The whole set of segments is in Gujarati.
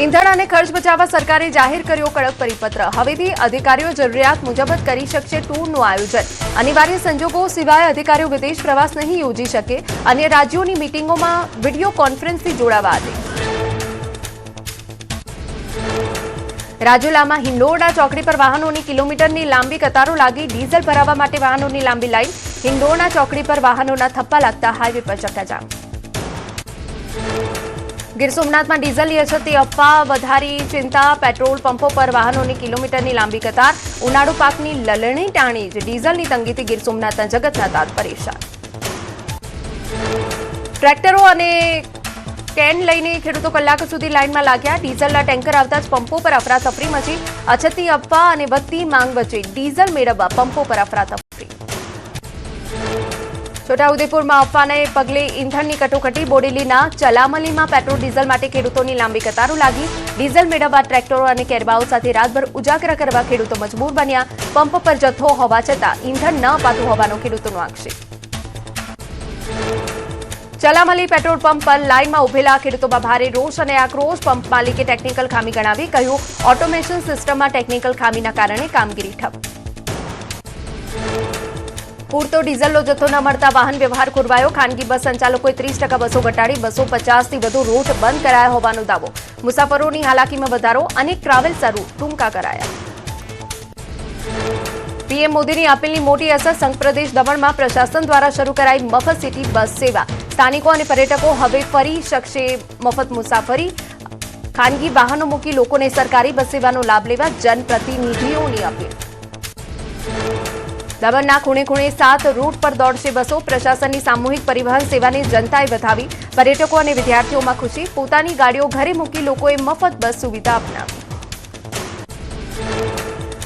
ઈંધણ અને ખર્ચ બચાવવા સરકારે જાહેર કર્યો કડક પરિપત્ર। હવેથી અધિકારીઓ જરૂરિયાત મુજબ જ કરી શકશે ટૂરનું આયોજન। અનિવાર્ય સંજોગો સિવાય અધિકારીઓ વિદેશ પ્રવાસ નહીં યોજી શકે। અન્ય રાજ્યોની મીટિંગોમાં વિડીયો કોન્ફરન્સથી જોડાવા આદેશ। રાજુલામાં હિંડોળા ચોકડી પર વાહનોની કિલોમીટરની લાંબી કતારો લાગી। ડીઝલ ભરાવવા માટે વાહનોની લાંબી લાઈન। હિંડોળા ચોકડી પર વાહનોના થપ્પા લાગતા હાઈવે પર ચક્કાજામ। ગીર સોમનાથમાં ડીઝલની અછતની અફવા વધારી ચિંતા। પેટ્રોલ પંપો પર વાહનોની કિલોમીટરની લાંબી કતાર। ઉનાળુ પાકની લલણી ટાણી જ ડીઝલની તંગીથી ગીર સોમનાથના જગતના તાત પરેશાન। ટ્રેક્ટરો અને કેન લઈને ખેડૂતો કલાકો સુધી લાઇનમાં લાગ્યા। ડીઝલના ટેન્કર આવતા જ પંપો પર અફરાતફરી મચી। અછતની અફવા અને વધતી માંગ વચ્ચે ડીઝલ મેળવવા પંપો પર અફરાતફરી। છોટાઉદેપુરમાં અફવાને પગલે ઈંધણની કટોકટી। બોડેલીના ચલામલીમાં પેટ્રોલ ડીઝલ માટે ખેડૂતોની લાંબી કતારો લાગી। ડીઝલ મેળવવા ટ્રેક્ટરો અને કેરબાઓ સાથે રાતભર ઉજાગરા કરવા ખેડૂતો મજબૂર બન્યા। પંપ પર જથ્થો હોવા છતાં ઈંધણ ન અપાતું હોવાનો ખેડૂતોનો આક્ષેપ। ચલામલી પેટ્રોલ પંપ પર લાઇનમાં ઉભેલા ખેડૂતોમાં ભારે રોષ અને આક્રોશ। પંપ માલિકે ટેકનિકલ ખામી ગણાવી। કહ્યું, ઓટોમેશન સિસ્ટમમાં ટેકનિકલ ખામીના કારણે કામગીરી ઠપ। પૂરતો ડીઝલનો જથ્થો ન મળતા વાહન વ્યવહાર ખોરવાયો। ખાનગી બસ સંચાલકોએ 30% બસો ઘટાડી 250થી વધુ રૂટ બંધ કરાયા હોવાનો દાવો। મુસાફરોની હાલાકીમાં વધારો। અનેક ટ્રાવેલ્સ રૂટ ટૂંકા કરાયા। પીએમ મોદીની અપીલની મોટી અસર। સંઘ પ્રદેશ દમણમાં પ્રશાસન દ્વારા શરૂ કરાઈ મફત સિટી બસ સેવા। સ્થાનિકો અને પર્યટકો હવે ફરી શકશે મફત મુસાફરી। ખાનગી વાહનો મૂકી લોકોને સરકારી બસ સેવાનો લાભ લેવા જનપ્રતિનિધિઓની અપીલ। દમણના ખૂણે ખૂણે 7 રૂટ પર દોડશે બસો। પ્રશાસનની સામૂહિક પરિવહન સેવાને જનતાએ વધાવી। પર્યટકો અને વિદ્યાર્થીઓમાં ખુશી। પોતાની ગાડીઓ ઘરે મૂકી લોકોએ મફત બસ સુવિધા અપનાવી।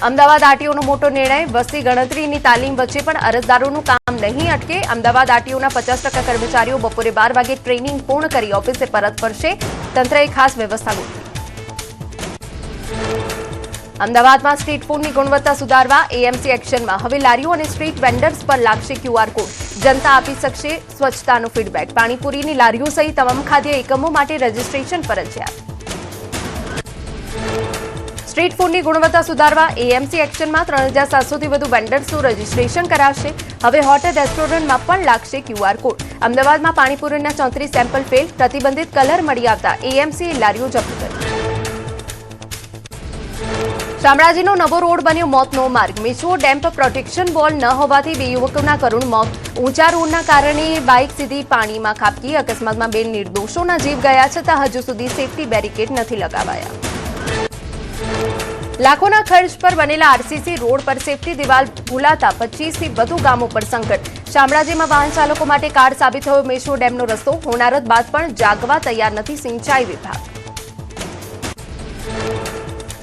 અમદાવાદ આરટીઓનો મોટો નિર્ણય। વસ્તી ગણતરીની તાલીમ વચ્ચે પણ અરજદારોનું કામ નહીં અટકે। અમદાવાદ આરટીઓના 50% કર્મચારીઓ બપોરે 12 વાગે ટ્રેનિંગ પૂર્ણ કરી ઓફિસે પરત ફરશે। તંત્રએ ખાસ વ્યવસ્થા ગોઠવી। અમદાવાદમાં સ્ટ્રીટ ફૂડની ગુણવત્તા સુધારવા એએમસી એક્શનમાં। હવે લારીઓ અને સ્ટ્રીટ વેન્ડર્સ પર લાગશે ક્યુઆર કોડ। જનતા આપી શકશે સ્વચ્છતાનો ફીડબેક। પાણીપુરીની લારીઓ સહિત તમામ ખાદ્ય એકમો માટે રજીસ્ટ્રેશન ફરજિયાત। સ્ટ્રીટ ફૂડની ગુણવત્તા સુધારવા એએમસી એક્શનમાં 3700થી વધુ વેન્ડર્સનું રજીસ્ટ્રેશન કરાશે। હવે હોટેલ રેસ્ટોરન્ટમાં પણ લાગશે ક્યુઆર કોડ। અમદાવાદમાં પાણીપુરીના 34 સેમ્પલ ફેલ। પ્રતિબંધિત કલર મળી આવતા એએમસીએ લારીઓ જપ્ત કરી। શામળાજીનો નવો રોડ બન્યો મોતનો માર્ગ। મિસવો ડેમ પર પ્રોટેક્શન વોલ ન હોવાથી 2 યુવકોના કરુણ મોત। ઊંચા રોડના કારણે બાઇક સીધી પાણીમાં ખાબકી। અકસ્માતમાં 2 નિર્દોષોના જીવ ગયા છતાં હજુ સુધી સેફટી બેરિકેડ નથી લગાવાયા। લાખોના ખર્ચ પર બનેલા આરસીસી રોડ પર સેફટી દિવાલ ભૂલાતા 25થી વધુ ગામો પર સંકટ। શામળાજીમાં વાહન ચાલકો માટે કાળ સાબિત થયો મિસવો ડેમનો રસ્તો। હોનારત બાદ પણ જાગવા તૈયાર નથી સિંચાઈ વિભાગ।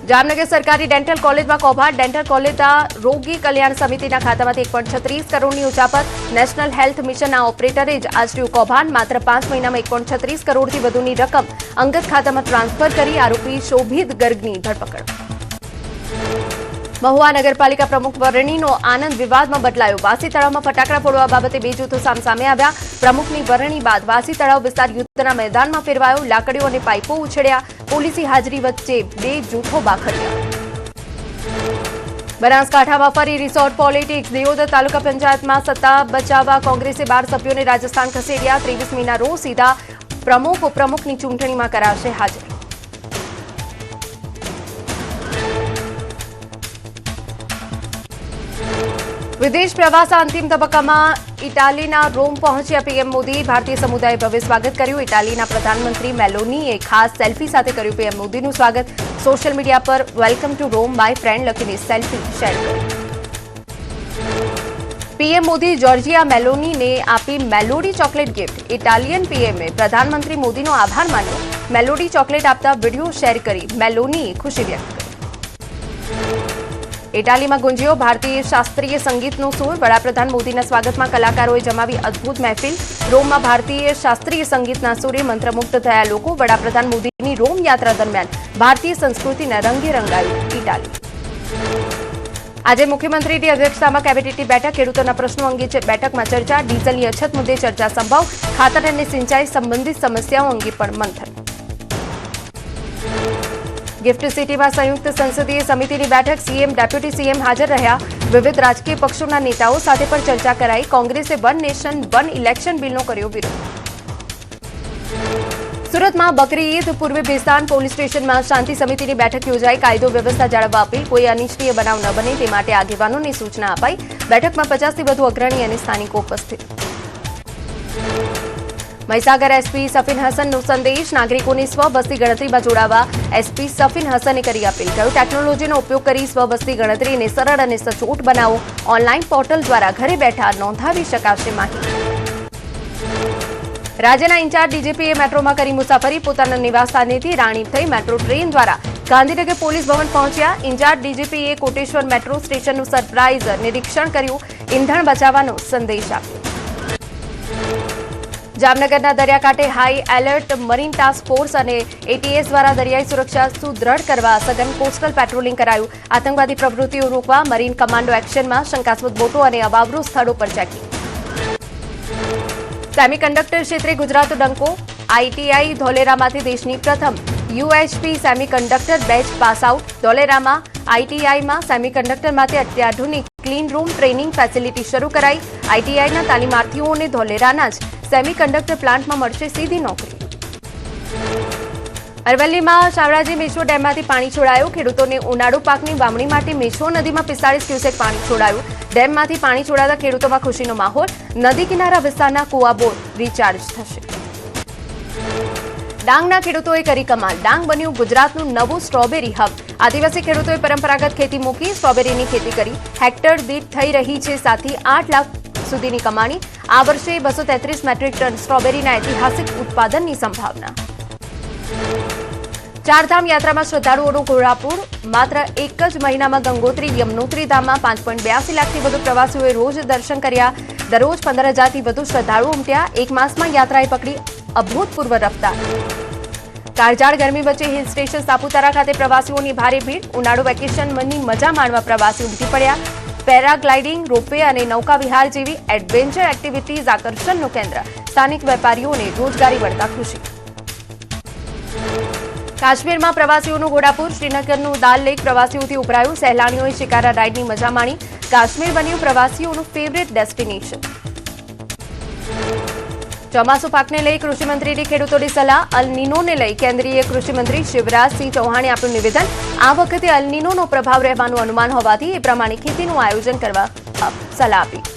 જામનગર સરકારી ડેન્ટલ કોલેજમાં કૌભાંડ। ડેન્ટલ કોલેજના રોગી કલ્યાણ સમિતિના ખાતામાંથી 1.36 કરોડની ઉચાપત। નેશનલ હેલ્થ મિશનના ઓપરેટરે જ આચર્યું કૌભાંડ। માત્ર 5 મહિનામાં 1.36 કરોડથી વધુની રકમ અંગત ખાતામાં ટ્રાન્સફર કરી આરોપી શોભિત ગર્ગની ધરપકડ। મહુવા નગરપાલિકા પ્રમુખ વરણીનો આનંદ વિવાદમાં બદલાયો। વાસી તળાવમાં ફટાકડા ફોડવા બાબતે 2 જૂથો સામસામે આવ્યા। પ્રમુખની વરણી બાદ વાસી તળાવ વિસ્તાર યુદ્ધના મેદાનમાં ફેરવાયો। લાકડીઓ અને પાઇપો ઉછળ્યા। પોલીસની હાજરી વચ્ચે 2 જૂથો બાખડ્યા। બનાસકાંઠામાં ફરી રિસોર્ટ પોલિટિક્સ। દિયોદર તાલુકા પંચાયતમાં સત્તા બચાવવા કોંગ્રેસે 12 સભ્યોને રાજસ્થાન ખસેડ્યા। 23મીના રોજ સીધા પ્રમુખ ઉપપ્રમુખની ચૂંટણીમાં કરાશે હાજર। વિદેશ પ્રવાસના અંતિમ તબક્કામાં ઇટાલીના રોમ પહોંચ્યા પીએમ મોદી। ભારતીય સમુદાયે ભવ્ય સ્વાગત કર્યું। ઇટાલીના પ્રધાનમંત્રી મેલોનીએ ખાસ સેલ્ફી સાથે કર્યું પીએમ મોદીનું સ્વાગત। સોશિયલ મીડિયા પર welcome to Rome by friend લખીને સેલ્ફી શેર કરી। પીએમ મોદી જોર્જિયા મેલોનીને આપી મેલોડી ચોકલેટ ગિફ્ટ। ઇટાલિયન પીએમએ પ્રધાનમંત્રી મોદીનો આભાર માન્યો। મેલોડી ચોકલેટ આપતા વિડીયો શેર કરી મેલોનીએ ખુશી વ્યક્ત કરી। ઇટાલીમાં ગુંજ્યો ભારતીય શાસ્ત્રીય સંગીતનો સૂર। વડાપ્રધાન મોદીના સ્વાગતમાં કલાકારોએ જમાવી અદ્ભુત મહેફિલ। રોમમાં ભારતીય શાસ્ત્રીય સંગીતના સૂરે મંત્રમુગ્ધ થયા લોકો। વડાપ્રધાન મોદીની રોમ યાત્રા દરમિયાન ભારતીય સંસ્કૃતિના રંગે રંગાયું ઇટાલી। આજે મુખ્યમંત્રીની અધ્યક્ષતામાં કેબિનેટની બેઠક। ખેડૂતોના પ્રશ્નો અંગે બેઠકમાં ચર્ચા। ડીઝલની અછત મુદ્દે ચર્ચા સંભવ। ખાતર અને સિંચાઈ સંબંધિત સમસ્યાઓ અંગે પણ મંથન। ગિફ્ટ સિટીમાં સંયુક્ત સંસદીય સમિતિની બેઠક સીએમ ડેપ્યુટી સીએમ હાજર રહ્યા વિવિધ રાજકીય પક્ષોના નેતાઓ સાથે પણ ચર્ચા કરાઈ કોંગ્રેસે વન નેશન વન ઇલેક્શન બિલનો કર્યો વિરોધ સુરતમાં બકરી ઈદ પૂર્વે ભેસ્તાન પોલીસ સ્ટેશનમાં શાંતિ સમિતિની બેઠક યોજાઈ કાયદો વ્યવસ્થા જાળવવા અપીલ કોઈ અનિચ્છનીય બનાવ ન બને તે માટે આગેવાનોને સૂચના અપાઈ બેઠકમાં 50થી વધુ અગ્રણી અને સ્થાનિકો ઉપસ્થિત મહીસાગર એસપી સફીન હસનનો સંદેશ નાગરિકોને સ્વબસ્તી ગણતરીમાં જોડાવા એસપી સફીન હસને કરી અપીલ કહ્યું ટેકનોલોજીનો ઉપયોગ કરી સ્વબસ્તી ગણતરીને સરળ અને સચોટ બનાવો ઓનલાઈન પોર્ટલ દ્વારા ઘરે બેઠા નોંધાવી શકાશે માહિતી રાજ્યના ઇન્ચાર્જ ડીજીપીએ મેટ્રોમાં કરી મુસાફરી પોતાના નિવાસસ્થાનેથી રાણીપ થઈ મેટ્રો ટ્રેન દ્વારા ગાંધીનગર પોલીસ ભવન પહોંચ્યા ઇન્ચાર્જ ડીજીપીએ કોટેશ્વર મેટ્રો સ્ટેશનનું સરપ્રાઇઝ નિરીક્ષણ કર્યું ઇંધણ બચાવવાનો સંદેશ આપ્યો જામનગરના દરિયાકાંઠે high alert marine task force અને એટીએસ દ્વારા દરિયાઈ સુરક્ષા સુદૃઢ કરવા સઘન કોસ્ટલ પેટ્રોલિંગ કરાયું આતંકવાદી પ્રવૃત્તિઓ રોકવા મરીન કમાન્ડો એક્શનમાં શંકાસ્પદ બોટો અને અવાવરૂ સ્થળો પર ચેકિંગ સેમિકન્ડક્ટર ક્ષેત્રે ગુજરાત ડંકો આઈટીઆઈ ધોલેરામાંથી દેશની પ્રથમ UHP semiconductor batch pass out ધોલેરામાં આઈટીઆઈમાં સેમિકન્ડક્ટર માટે અત્યાધુનિક ક્લીન રૂમ ટ્રેનિંગ ફેસિલિટી શરૂ કરાઈ આઈટીઆઈના તાલીમાર્થીઓને ધોલેરાના જ સેમિકન્ડક્ટર પ્લાન્ટમાં મળશે સીધી નોકરી અરવલ્લીમાં શામળાજી મેશ્વો ડેમમાંથી પાણી છોડાયું ખેડૂતોને ઉનાળુ પાકની વાવણી માટે મેશ્વો નદીમાં 45 ક્યુસેક પાણી છોડાયું ડેમમાંથી પાણી છોડાતા ખેડૂતોમાં ખુશીનો માહોલ નદી કિનારા વિસ્તારના કુવા બોર રિચાર્જ થશે ડાંગના ખેડૂતોએ કરી કમાલ ડાંગ બન્યું ગુજરાતનું નવું સ્ટ્રોબેરી હબ આદિવાસી ખેડૂતોએ પરંપરાગત ખેતી મૂકી સ્ટ્રોબેરીની ખેતી કરી હેક્ટર દીઠ થઈ રહી છે 7 થી 8 લાખ સુધીની કમાણી આ વર્ષે 233 મેટ્રિક ટન સ્ટ્રોબેરીના ઐતિહાસિક ઉત્પાદનની સંભાવના ચારધામ યાત્રામાં શ્રદ્ધાળુઓનું ઘોડાપૂર માત્ર એક જ મહિનામાં ગંગોત્રી યમનોત્રી ધામમાં 5.82 લાખથી વધુ પ્રવાસીઓએ રોજ દર્શન કર્યા દરરોજ 15,000થી વધુ શ્રદ્ધાળુઓ ઉમટ્યા એક માસમાં યાત્રાએ પકડી અભૂતપૂર્વ રફતાર કાળઝાળ ગરમી વચ્ચે હિલ સ્ટેશન સાપુતારા ખાતે પ્રવાસીઓની ભારે ભીડ ઉનાળુ વેકેશનની મજા માણવા પ્રવાસીઓ ઉમટી પડ્યા પેરાગ્લાઇડિંગ રોપવે અને નૌકા વિહાર જેવી એડવેન્ચર એક્ટિવિટીઝ આકર્ષણનું કેન્દ્ર સ્થાનિક વેપારીઓને રોજગારી મળતા ખુશી કાશ્મીરમાં પ્રવાસીઓનું ઘોડાપૂર શ્રીનગરનું દાલ લેક પ્રવાસીઓથી ઉભરાયું સહેલાણીઓએ શિકારા રાઇડની મજા માણી કાશ્મીર બન્યું પ્રવાસીઓનું ફેવરેટ ડેસ્ટિનેશન ચોમાસુ પાકને લઈ કૃષિમંત્રીની ખેડૂતોની સલાહ અલ નીનોને લઈ કેન્દ્રીય કૃષિમંત્રી શિવરાજસિંહ ચૌહાણે આપ્યું નિવેદન આ વખતે અલ નીનોનો પ્રભાવ રહેવાનું અનુમાન હોવાથી એ પ્રમાણે ખેતીનું આયોજન કરવા સલાહ આપી